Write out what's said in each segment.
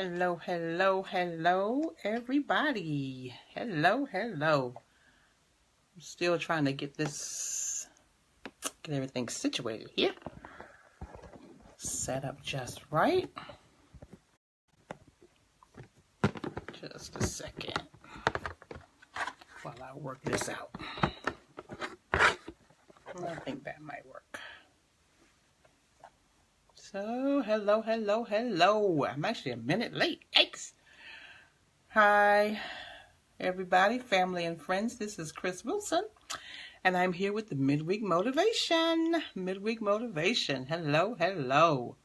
Hello, hello, hello, everybody. Hello, hello. I'm still trying to get everything situated here. Set up just right. Just a second while I work this out. I think that might work. So, hello, hello, hello. I'm actually a minute late. Yikes. Hi, everybody, family and friends. This is Chris Wilson, and I'm here with the Midweek Motivation. Midweek Motivation. Hello, hello.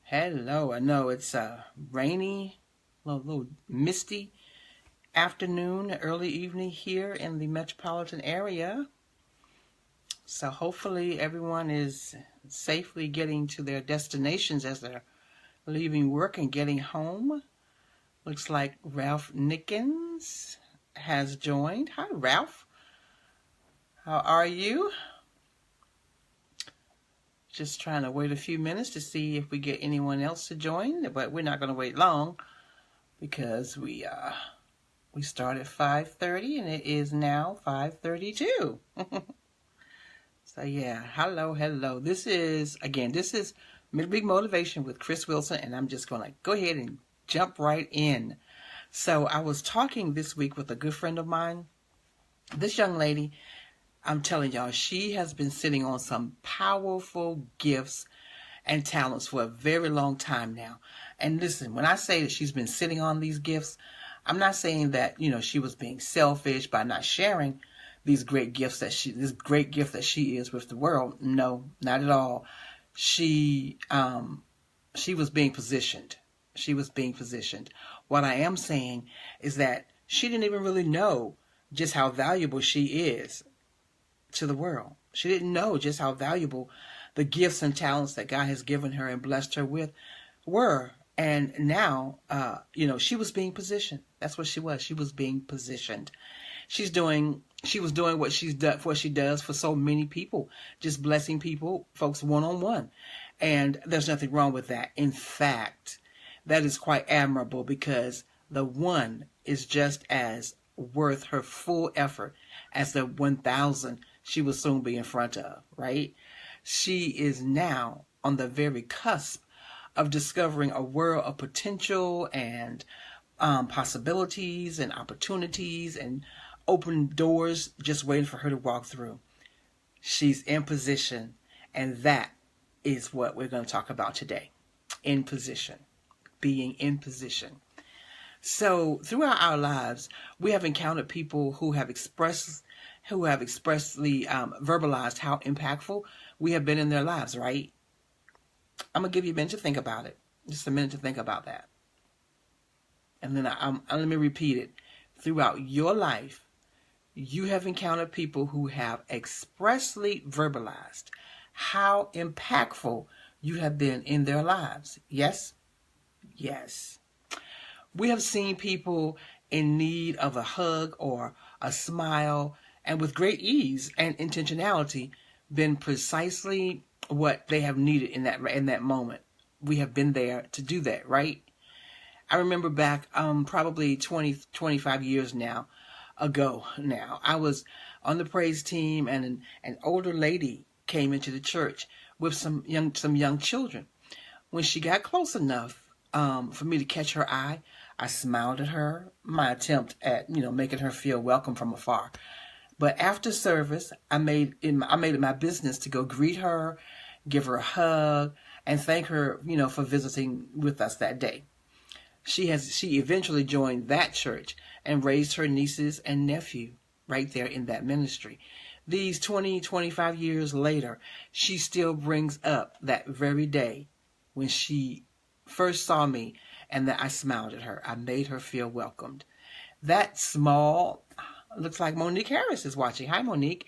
Hello. I know it's a rainy, a little misty afternoon, early evening here in the metropolitan area. So hopefully everyone is safely getting to their destinations as they're leaving work and getting home. Looks like Ralph Nickens has joined. Hi, Ralph. How are you? Just trying to wait a few minutes to see if we get anyone else to join, but we're not going to wait long because we start at 5:30 and it is now 5:32. So yeah, hello, hello. This is Midweek Motivation with Chris Wilson, and I'm just going to go ahead and jump right in. So I was talking this week with a good friend of mine. This young lady, I'm telling y'all, she has been sitting on some powerful gifts and talents for a very long time now. And listen, when I say that she's been sitting on these gifts, I'm not saying that, she was being selfish by not sharing these great gifts this great gift that she is with the world. No, not at all. She was being positioned. She was being positioned. What I am saying is that she didn't even really know just how valuable she is to the world. She didn't know just how valuable the gifts and talents that God has given her and blessed her with were. And now, she was being positioned. That's what she was. She was being positioned. She was doing what she does for so many people, just blessing people, folks, one-on-one. And there's nothing wrong with that. In fact, that is quite admirable because the one is just as worth her full effort as the 1,000 she will soon be in front of, right? She is now on the very cusp of discovering a world of potential and possibilities and opportunities and open doors just waiting for her to walk through. She's in position, and that is what we're going to talk about today. In position. Being in position. So throughout our lives, we have encountered people who have expressly verbalized how impactful we have been in their lives, right? I'm going to give you a minute to think about it. Just a minute to think about that. And then let me repeat it. Throughout your life, you have encountered people who have expressly verbalized how impactful you have been in their lives. Yes? Yes. We have seen people in need of a hug or a smile, and with great ease and intentionality, been precisely what they have needed in that moment. We have been there to do that, right? I remember back probably 25 years ago now, I was on the praise team, and an older lady came into the church with some young children. When she got close enough for me to catch her eye, I smiled at her, my attempt at making her feel welcome from afar. But after service, I made it my business to go greet her, give her a hug, and thank her for visiting with us that day. She eventually joined that church and raised her nieces and nephew right there in that ministry. These 25 years later, she still brings up that very day when she first saw me and that I smiled at her. I made her feel welcomed. That small, looks like Monique Harris is watching. Hi, Monique.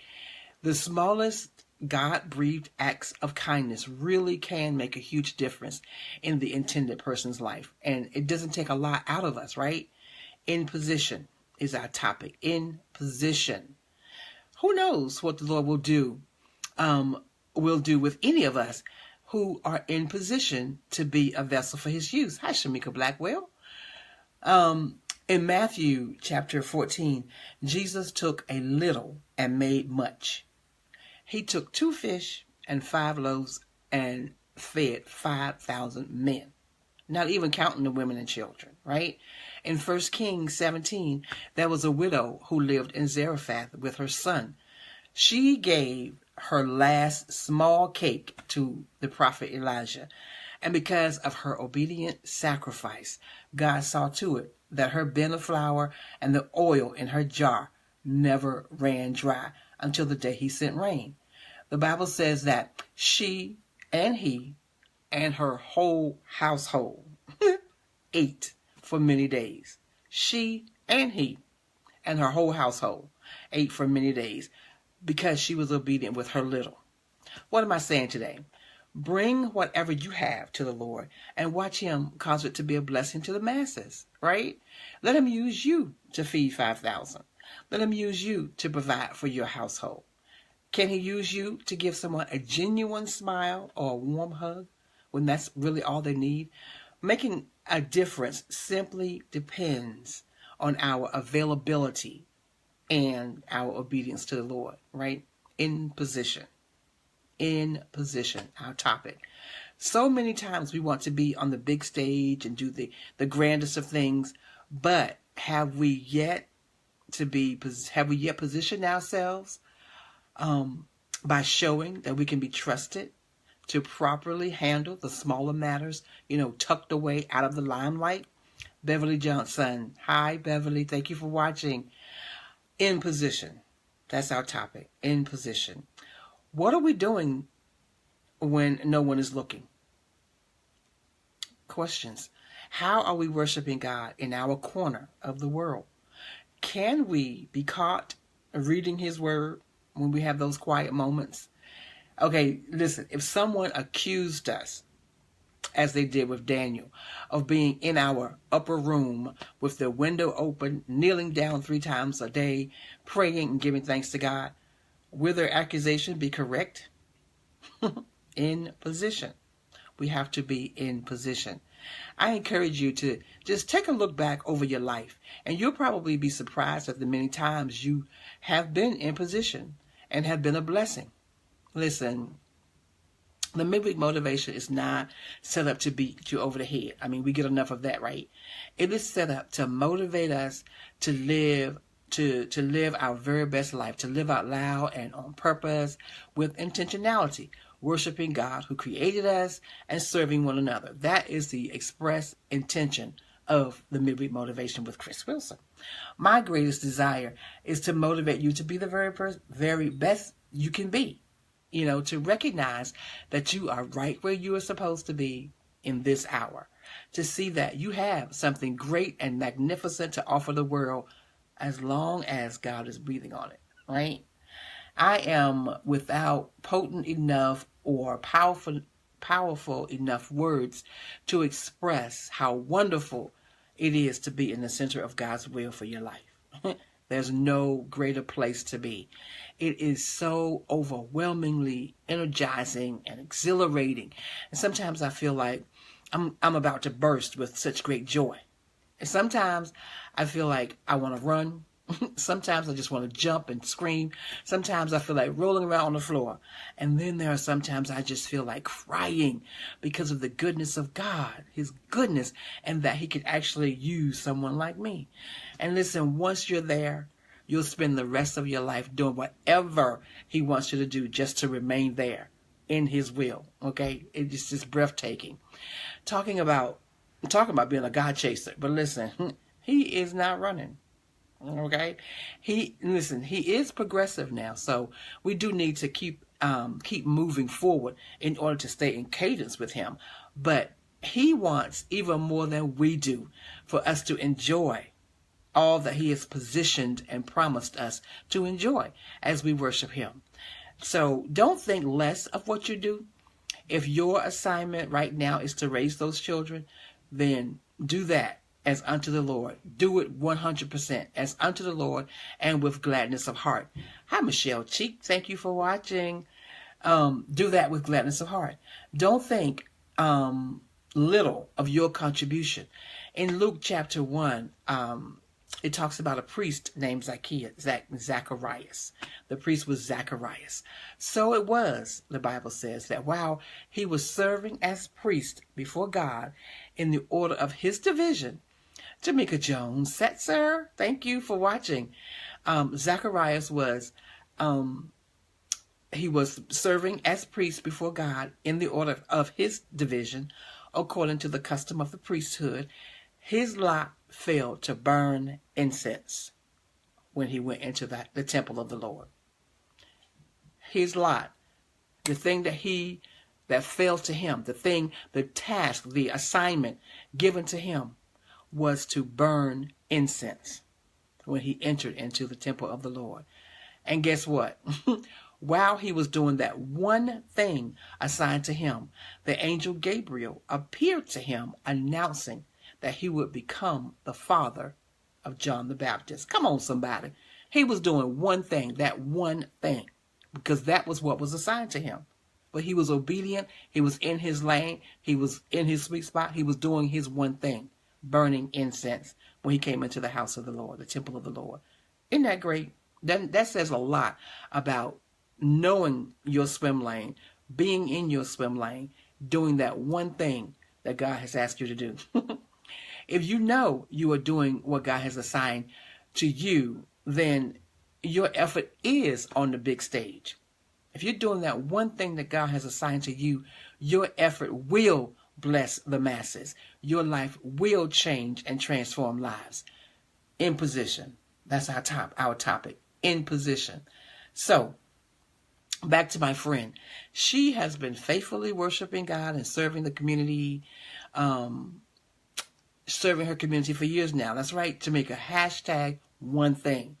The smallest God-breathed acts of kindness really can make a huge difference in the intended person's life. And it doesn't take a lot out of us, right? In position is our topic. In position. Who knows what the Lord will do with any of us who are in position to be a vessel for his use. Hi, Shamika Blackwell. In Matthew chapter 14, Jesus took a little and made much. He took 2 fish and 5 loaves and fed 5,000 men, not even counting the women and children, right? In 1 Kings 17, there was a widow who lived in Zarephath with her son. She gave her last small cake to the prophet Elijah, and because of her obedient sacrifice, God saw to it that her bin of flour and the oil in her jar never ran dry until the day he sent rain. The Bible says that she and he and her whole household ate for many days. She and he and her whole household ate for many days because she was obedient with her little. What am I saying today? Bring whatever you have to the Lord and watch him cause it to be a blessing to the masses, right? Let him use you to feed 5,000. Let him use you to provide for your household. Can he use you to give someone a genuine smile or a warm hug when that's really all they need? Making a difference simply depends on our availability and our obedience to the Lord, right? In position, our topic. So many times we want to be on the big stage and do the grandest of things, but have we yet positioned ourselves by showing that we can be trusted to properly handle the smaller matters, tucked away out of the limelight? Beverly Johnson. Hi, Beverly. Thank you for watching. In position. That's our topic. In position. What are we doing when no one is looking? Questions. How are we worshiping God in our corner of the world? Can we be caught reading his word when we have those quiet moments? Okay, listen, if someone accused us, as they did with Daniel, of being in our upper room with the window open, kneeling down 3 times a day, praying and giving thanks to God, will their accusation be correct? In position. We have to be in position. I encourage you to just take a look back over your life, and you'll probably be surprised at the many times you have been in position and have been a blessing. Listen, the midweek motivation is not set up to beat you over the head. I mean, we get enough of that, right? It is set up to motivate us to live our very best life, to live out loud and on purpose with intentionality, worshiping God who created us and serving one another. That is the express intention of the midweek motivation with Chris Wilson. My greatest desire is to motivate you to be the very best you can be. To recognize that you are right where you are supposed to be in this hour. To see that you have something great and magnificent to offer the world as long as God is breathing on it, right? I am without potent enough or powerful enough words to express how wonderful it is to be in the center of God's will for your life. There's no greater place to be. It is so overwhelmingly energizing and exhilarating. And sometimes I feel like I'm about to burst with such great joy. And sometimes I feel like I want to run. Sometimes I just want to jump and scream. Sometimes I feel like rolling around on the floor. And then there are sometimes I just feel like crying because of the goodness of God, his goodness, and that he could actually use someone like me. And listen, once you're there, you'll spend the rest of your life doing whatever he wants you to do just to remain there in his will. Okay? It's just breathtaking. Talking about being a God chaser. But listen, he is not running. Okay? He is progressive now. So we do need to keep moving forward in order to stay in cadence with him. But he wants even more than we do for us to enjoy all that he has positioned and promised us to enjoy as we worship him. So don't think less of what you do. If your assignment right now is to raise those children, then do that as unto the Lord. Do it 100% as unto the Lord and with gladness of heart. Hi, Michelle Cheek. Thank you for watching. Do that with gladness of heart. Don't think little of your contribution. In Luke chapter 1, it talks about a priest named Zacharias. The priest was Zacharias. So it was, the Bible says, that while he was serving as priest before God in the order of his division, Jamaica Jones, sir, thank you for watching. Zacharias was, he was serving as priest before God in the order of his division, according to the custom of the priesthood. His lot fell to burn incense when he went into the temple of the Lord. His lot, the thing that fell to him, the task, the assignment given to him was to burn incense when he entered into the temple of the Lord. And guess what? While he was doing that one thing assigned to him, the angel Gabriel appeared to him announcing that he would become the father of John the Baptist. Come on, somebody. He was doing one thing, that one thing, because that was what was assigned to him. But he was obedient. He was in his lane. He was in his sweet spot. He was doing his one thing, burning incense when he came into the house of the Lord, the temple of the Lord. Isn't that great? That says a lot about knowing your swim lane, being in your swim lane, doing that one thing that God has asked you to do. If you know you are doing what God has assigned to you, then your effort is on the big stage. If you're doing that one thing that God has assigned to you, your effort will bless the masses. Your life will change and transform lives. In position. That's our topic. In position. So, back to my friend. She has been faithfully worshiping God and serving the community, serving her community for years now. That's right, Jamaica. Hashtag one thing.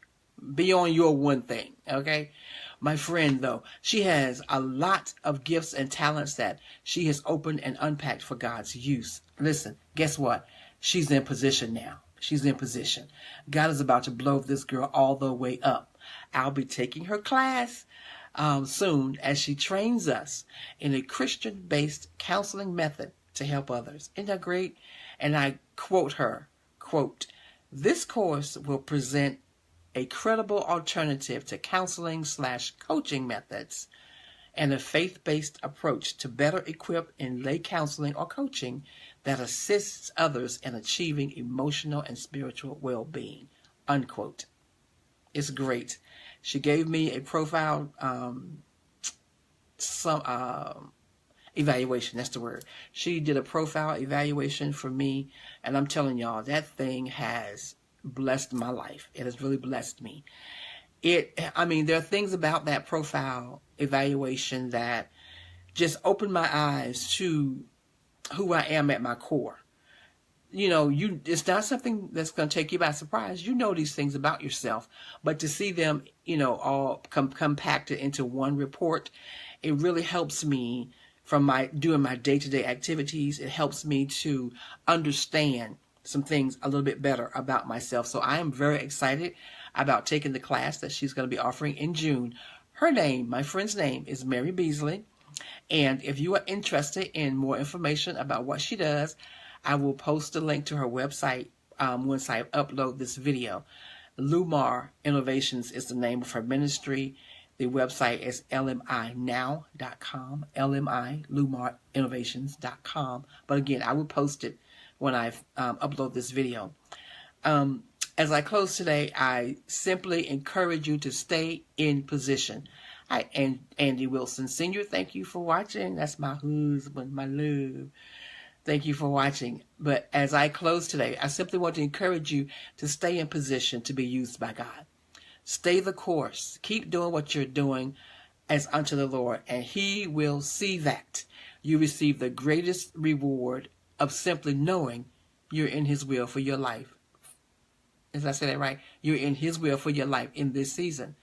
Be on your one thing, okay? My friend, though, she has a lot of gifts and talents that she has opened and unpacked for God's use. Listen, guess what? She's in position now. She's in position. God is about to blow this girl all the way up. I'll be taking her class soon as she trains us in a Christian-based counseling method to help others. Isn't that great? And I quote her, quote, "This course will present a credible alternative to counseling/coaching methods and a faith-based approach to better equip and lay counseling or coaching that assists others in achieving emotional and spiritual well-being," unquote. It's great. She gave me a profile evaluation. That's the word. She did a profile evaluation for me, and I'm telling y'all, that thing has blessed my life. It has really blessed me. There are things about that profile evaluation that just opened my eyes to who I am at my core. It's not something that's going to take you by surprise. You know these things about yourself, but to see them, all compacted into one report, it really helps me from doing my day-to-day activities. It helps me to understand some things a little bit better about myself. So I am very excited about taking the class that she's going to be offering in June. My friend's name is Mary Beasley. And if you are interested in more information about what she does, I will post a link to her website once I upload this video. Lumar Innovations is the name of her ministry. The website is lminow.com, lumarinnovations.com. But again, I will post it when I upload this video. As I close today, I simply encourage you to stay in position. And Andy Wilson Sr., thank you for watching. That's my husband, my love. Thank you for watching. But as I close today, I simply want to encourage you to stay in position to be used by God. Stay the course. Keep doing what you're doing as unto the Lord, and He will see that you receive the greatest reward of simply knowing you're in His will for your life. Did I say that right? You're in His will for your life in this season.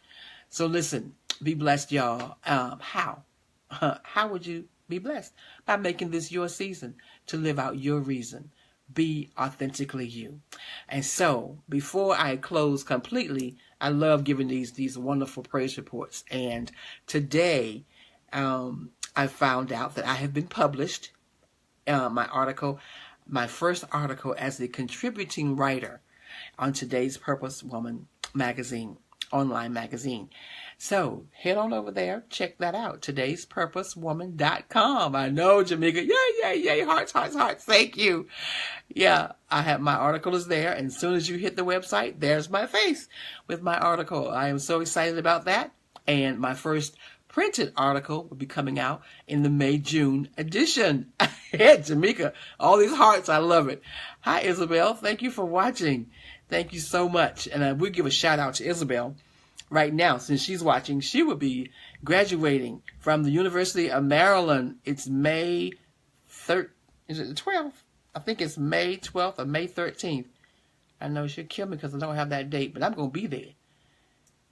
So listen, be blessed, y'all. How? How would you be blessed? By making this your season to live out your reason. Be authentically you. And so, before I close completely, I love giving these wonderful praise reports. And today, I found out that I have been published. My first article as the contributing writer on Today's Purpose Woman magazine, online magazine. So head on over there, check that out, todayspurposewoman.com. I know, Jamaica, yay, hearts, thank you. Yeah, my article is there, and as soon as you hit the website, there's my face with my article. I am so excited about that, and my first printed article will be coming out in the May-June edition. Yeah, Jamaica, all these hearts, I love it. Hi, Isabel. Thank you for watching. Thank you so much. And we'll give a shout out to Isabel right now, since she's watching. She will be graduating from the University of Maryland. It's May 3rd. Is it the 12th? I think it's May 12th or May 13th. I know she'll kill me because I don't have that date, but I'm going to be there.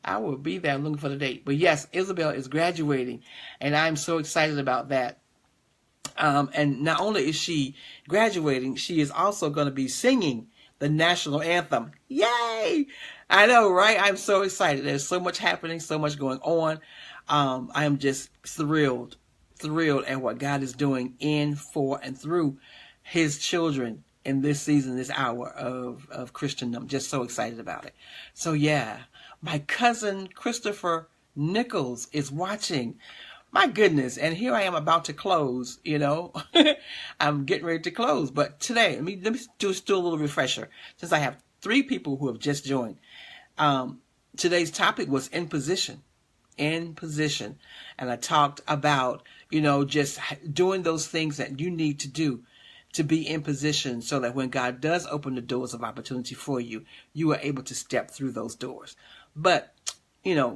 I will be there looking for the date. But yes, Isabel is graduating, and I'm so excited about that. And not only is she graduating, she is also going to be singing the national anthem. Yay! I know, right? I'm so excited. There's so much happening, so much going on. I am just thrilled at what God is doing in, for, and through his children in this season, this hour of Christendom. Just so excited about it. So yeah, my cousin Christopher Nichols is watching. My goodness, and here I am about to close, I'm getting ready to close. But today, let me just do a little refresher, since I have 3 people who have just joined. Today's topic was in position. And I talked about, just doing those things that you need to do to be in position, so that when God does open the doors of opportunity for you, you are able to step through those doors. But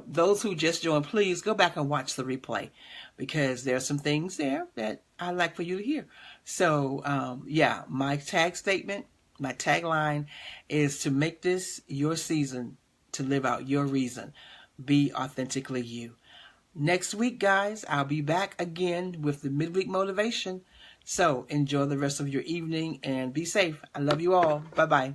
those who just joined, please go back and watch the replay, because there are some things there that I'd like for you to hear. So, my tagline is to make this your season to live out your reason. Be authentically you. Next week, guys, I'll be back again with the midweek motivation. So enjoy the rest of your evening and be safe. I love you all. Bye-bye.